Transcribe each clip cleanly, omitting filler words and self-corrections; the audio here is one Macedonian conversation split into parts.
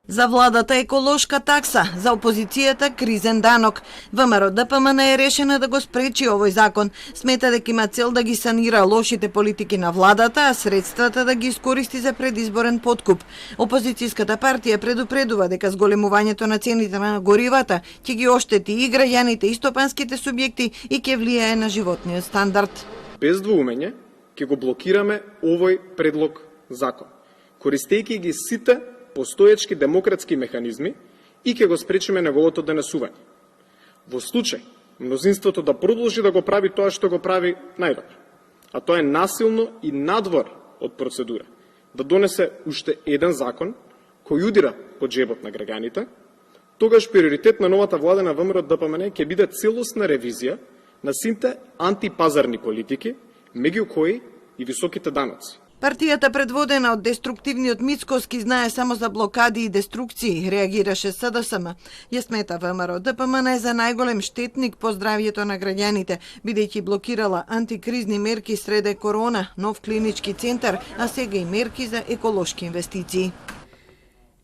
За владата еколошка такса, за опозицијата кризен данок. ВМРО ДПМН е решена да го спречи овој закон. Смета дека има цел да ги санира лошите политики на владата, а средствата да ги искористи за предизборен подкуп. Опозицијската партија предупредува дека зголемувањето на цените на горивата ќе ги оштети и граѓаните и стопанските субјекти и ќе влијае на животниот стандард. Без двоумење ќе го блокираме овој предлог закон, користејќи ги сите постоечки демократски механизми и ќе го спречиме неговото донесување. Во случај мнозинството да продолжи да го прави тоа што го прави најдобро, а тоа е насилно и надвор од процедура, да донесе уште еден закон кој удира по џебот на граѓаните, тогаш приоритет на новата влада на ВМРО ДПМН ќе биде целосна ревизија на сите антипазарни политики, меѓу кои и високите даноци. Партијата предводена од деструктивниот Мицкоски знае само за блокади и деструкции, реагираше СДСМ. Ја смета ВМРО ДПМН за најголем штетник по здравјето на граѓаните, бидејќи блокирала антикризни мерки среде корона, нов клинички центар, а сега и мерки за еколошки инвестиции.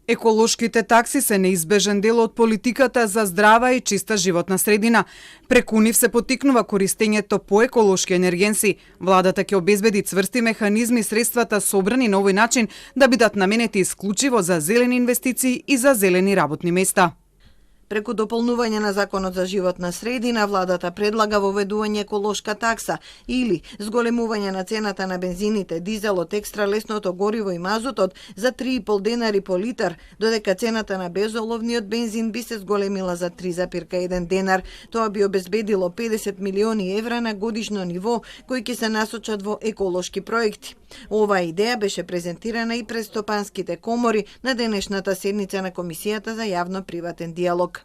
Еколошките такси се неизбежен дел од политиката за здрава и чиста животна средина. Преку нив се поттикнува користењето по еколошки енергенси. Владата ќе обезбеди цврсти механизми средствата собрани на овој начин да бидат наменети исклучиво за зелени инвестиции и за зелени работни места. Преку дополнување на Законот за животна средина, владата предлага воведување еколошка такса или зголемување на цената на бензините, дизелот, екстра лесното гориво и мазутот за 3,5 денари по литар, додека цената на безоловниот бензин би се зголемила за 3,1 денар. Тоа би обезбедило 50 милиони евра на годишно ниво, кои ќе се насочат во еколошки проекти. Оваа идеја беше презентирана и пред стопанските комори на денешната седница на Комисијата за јавно-приватен диалог.